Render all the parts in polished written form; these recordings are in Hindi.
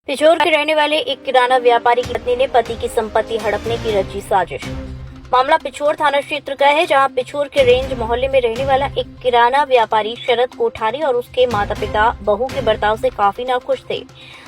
पिछोर के रहने वाले एक किराना व्यापारी की पत्नी ने पति की संपत्ति हड़पने की रची साजिश। मामला पिछोर थाना क्षेत्र का है, जहां पिछोर के रेंज मोहल्ले में रहने वाला एक किराना व्यापारी शरद कोठारी और उसके माता पिता बहू के बर्ताव से काफी नाखुश थे।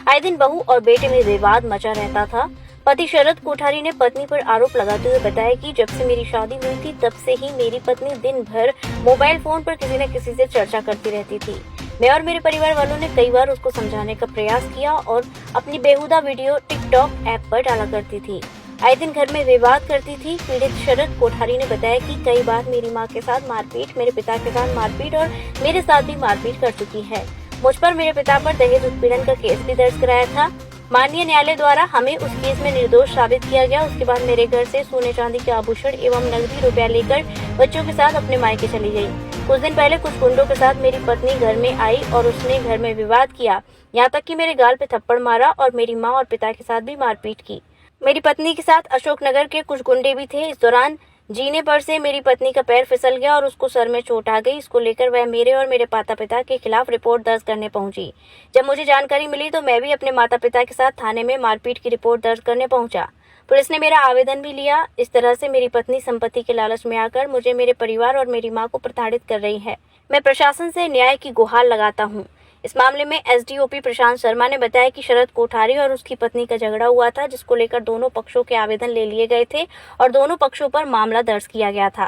आए दिन बहू और बेटे में विवाद मचा रहता था। पति शरद कोठारी ने पत्नी पर आरोप लगाते हुए बताया कि जब से मेरी शादी हुई थी तब से ही मेरी पत्नी दिन भर मोबाइल फोन पर किसी न किसी से चर्चा करती रहती थी। मैं और मेरे परिवार वालों ने कई बार उसको समझाने का प्रयास किया और अपनी बेहुदा वीडियो टिकटॉक ऐप पर डाला करती थी। आए दिन घर में विवाद करती थी। पीड़ित शरद कोठारी ने बताया कि कई बार मेरी मां के साथ मारपीट, मेरे पिता के साथ मारपीट और मेरे साथ भी मारपीट कर चुकी है। मुझ पर मेरे पिता पर दहेज उत्पीड़न का केस भी दर्ज कराया था। माननीय न्यायालय द्वारा हमें उस केस में निर्दोष साबित किया गया। उसके बाद मेरे घर से सोने चांदी के आभूषण एवं नकदी रुपया लेकर बच्चों के साथ अपने मायके चली गई। कुछ दिन पहले कुछ गुंडों के साथ मेरी पत्नी घर में आई और उसने घर में विवाद किया, यहाँ तक कि मेरे गाल पे थप्पड़ मारा और मेरी मां और पिता के साथ भी मारपीट की। मेरी पत्नी के साथ अशोकनगर के कुछ गुंडे भी थे। इस दौरान जीने पर से मेरी पत्नी का पैर फिसल गया और उसको सर में चोट आ गई। इसको लेकर वह मेरे और मेरे माता पिता के खिलाफ रिपोर्ट दर्ज करने पहुंची। जब मुझे जानकारी मिली तो मैं भी अपने माता पिता के साथ थाने में मारपीट की रिपोर्ट दर्ज करने पहुंचा। पुलिस ने मेरा आवेदन भी लिया। इस तरह से मेरी पत्नी संपत्ति के लालच में आकर मुझे, मेरे परिवार और मेरी मां को प्रताड़ित कर रही है। मैं प्रशासन से न्याय की गुहार लगाता हूं। इस मामले में एसडीओपी प्रशांत शर्मा ने बताया कि शरद कोठारी और उसकी पत्नी का झगड़ा हुआ था, जिसको लेकर दोनों पक्षों के आवेदन ले लिए गए थे और दोनों पक्षों पर मामला दर्ज किया गया था।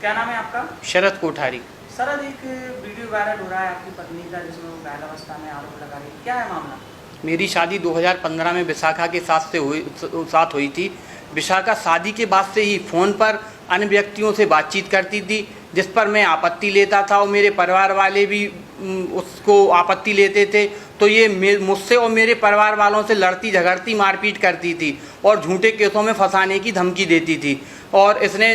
क्या नाम है आपका? शरद कोठारी। शरद, एक वीडियो वायरल हो रहा है आपकी पत्नी का, जिसमें वो घायल अवस्था में आरोप लगा रही है। क्या है मामला? मेरी शादी 2015 में विशाखा के साथ हुई थी। विशाखा शादी के बाद से ही फ़ोन पर अन्य व्यक्तियों से बातचीत करती थी, जिस पर मैं आपत्ति लेता था और मेरे परिवार वाले भी उसको आपत्ति लेते थे। तो ये मुझसे और मेरे परिवार वालों से लड़ती झगड़ती मारपीट करती थी और झूठे केसों में फंसाने की धमकी देती थी। और इसने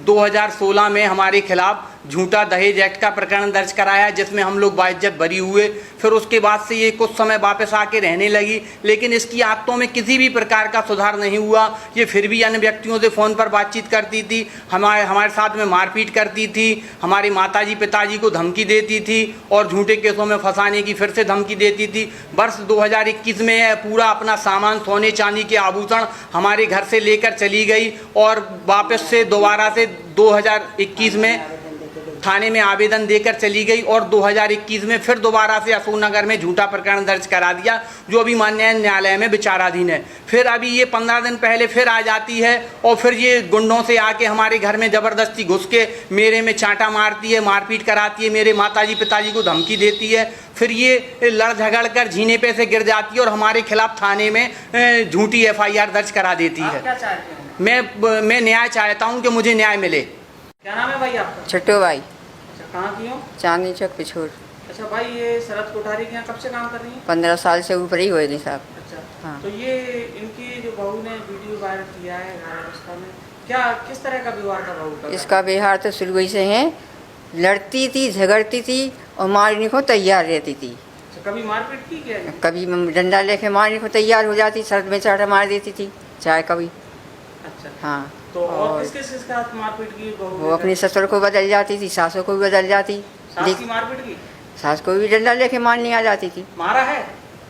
2016 में हमारे खिलाफ झूठा दहेज एक्ट का प्रकरण दर्ज कराया, जिसमें हम लोग बाइज्जत बरी हुए। फिर उसके बाद से ये कुछ समय वापस आके रहने लगी, लेकिन इसकी आदतों में किसी भी प्रकार का सुधार नहीं हुआ। ये फिर भी अन्य व्यक्तियों से फ़ोन पर बातचीत करती थी, हमारे साथ में मारपीट करती थी, हमारे माताजी पिताजी को धमकी देती थी और झूठे केसों में फंसाने की फिर से धमकी देती थी। वर्ष 2021 में पूरा अपना सामान, सोने चांदी के आभूषण हमारे घर से लेकर चली गई और वापस से दोबारा से 2021 में थाने में आवेदन देकर चली गई और 2021 में फिर दोबारा से अशोकनगर में झूठा प्रकरण दर्ज करा दिया, जो अभी माननीय न्यायालय में विचाराधीन है। फिर अभी ये 15 दिन पहले फिर आ जाती है और फिर ये गुंडों से आके हमारे घर में ज़बरदस्ती घुस के मेरे में चांटा मारती है, मारपीट कराती है, मेरे माताजी पिताजी को धमकी देती है। फिर ये लड़ झगड़ कर झीने पे से गिर जाती है और हमारे खिलाफ थाने में झूठी FIR दर्ज करा देती है। क्या चाहते हैं? मैं न्याय चाहता हूँ कि मुझे न्याय मिले। क्या नाम है भाई आपका? छोटो भाई। अच्छा, कहाँ की हो? चांदनी चौक पिछोर। अच्छा भाई, ये शरद कोठारी के यहाँ कब से काम कर रही है? 15 साल से ऊपर ही हुए थे साहब। अच्छा, हाँ। तो ये इनकी जो बहू ने वीडियो वायरल किया है घायल अवस्था में, क्या किस तरह का व्यवहार था बहू का? इसका व्यवहार तो शुरू ही से है, लड़ती थी, झगड़ती थी और मारने को तैयार रहती थी। अच्छा, कभी मारपीट की क्या? कभी डंडा लेके मारने को तैयार हो जाती, सर में चाटा मार देती थी, चाहे कभी। अच्छा, हाँ। तो और किस साथ मारपीट की बहू? वो अपने ससुर को बदल जाती थी, सासों को भी बदल जाती। सास की मारपीट की? सास को भी डंडा लेके मारने आ जाती थी। मारा है?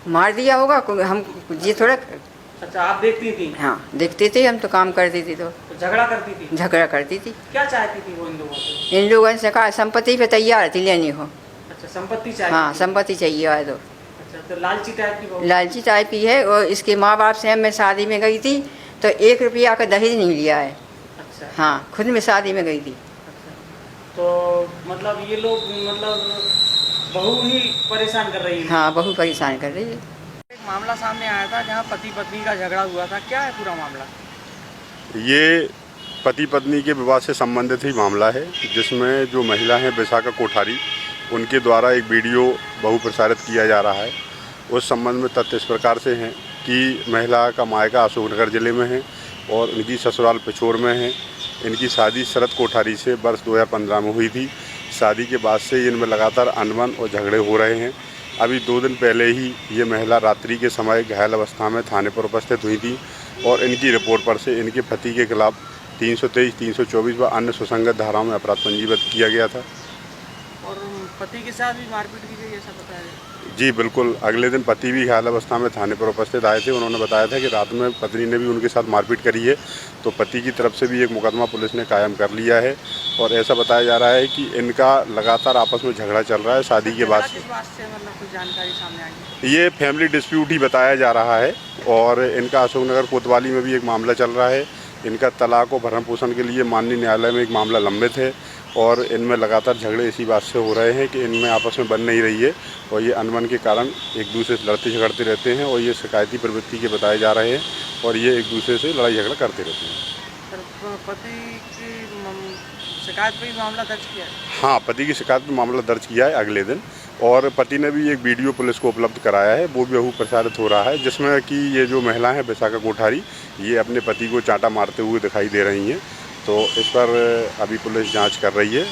मार दिया होगा हम, ये थोड़ा। अच्छा, आप देखती थी? हाँ, देखते थे हम, तो काम करती थी। तो झगड़ा करती थी? झगड़ा करती थी। क्या चाहती थी वो इन लोगों से? इन लोगों से कहा संपत्ति पे तैयार थी लेने को। अच्छा, संपत्ति चाहिए? हाँ, संपत्ति चाहिए है। तो अच्छा, तो लालची टाइप की बहू? लालची टाइप की है। और इसके माँ बाप से मैं शादी में गई थी तो 1 रुपया का दहेज नहीं लिया है। अच्छा। हाँ, खुद में शादी में गई थी। अच्छा, तो मतलब ये लोग बहू ही परेशान कर रही है? हाँ, बहू परेशान कर रही है। एक मामला सामने आया था जहाँ पति पत्नी का झगड़ा हुआ था, क्या है पूरा मामला? ये पति पत्नी के विवाद से संबंधित ही मामला है, जिसमें जो महिला हैं विशाखा कोठारी, उनके द्वारा एक वीडियो बहु प्रसारित किया जा रहा है। उस संबंध में तथ्य इस प्रकार से हैं कि महिला का मायका अशोकनगर ज़िले में है और उनकी ससुराल पिछोर में है। इनकी शादी शरद कोठारी से वर्ष 2015 में हुई थी। शादी के बाद से इनमें लगातार अनबन और झगड़े हो रहे हैं। अभी 2 दिन पहले ही ये महिला रात्रि के समय घायल अवस्था में थाने पर उपस्थित हुई थी और इनकी रिपोर्ट पर से इनके पति के खिलाफ 323, 324 व अन्य सुसंगत धाराओं में अपराध पंजीबद्ध किया गया था। और पति के साथ भी मारपीट की गई ऐसा पता है? जी बिल्कुल, अगले दिन पति भी घायल अवस्था में थाने पर उपस्थित आए थे। उन्होंने बताया था कि रात में पत्नी ने भी उनके साथ मारपीट करी है, तो पति की तरफ से भी एक मुकदमा पुलिस ने कायम कर लिया है। और ऐसा बताया जा रहा है कि इनका लगातार आपस में झगड़ा चल रहा है शादी के बाद से। किस बात से मतलब कुछ जानकारी सामने आई है? ये फैमिली डिस्प्यूट ही बताया जा रहा है और इनका अशोकनगर कोतवाली में भी एक मामला चल रहा है। इनका तलाक और भरण पोषण के लिए माननीय न्यायालय में एक मामला लंबित है और इनमें लगातार झगड़े इसी बात से हो रहे हैं कि इनमें आपस में बन नहीं रही है और ये अनबन के कारण एक दूसरे से लड़ते झगड़ते रहते हैं और ये शिकायती प्रवृत्ति के बताए जा रहे हैं और ये एक दूसरे से लड़ाई झगड़ा करते रहते हैं। सर, पति की शिकायत पे ही मामला दर्ज किया है? हाँ, पति की शिकायत पे मामला दर्ज किया है अगले दिन और पति ने भी एक वीडियो पुलिस को उपलब्ध कराया है, वो भी बहु प्रसारित हो रहा है, जिसमें कि ये जो महिला है विशाखा कोठारी, ये अपने पति को चांटा मारते हुए दिखाई दे रही हैं। तो इस पर अभी पुलिस जांच कर रही है।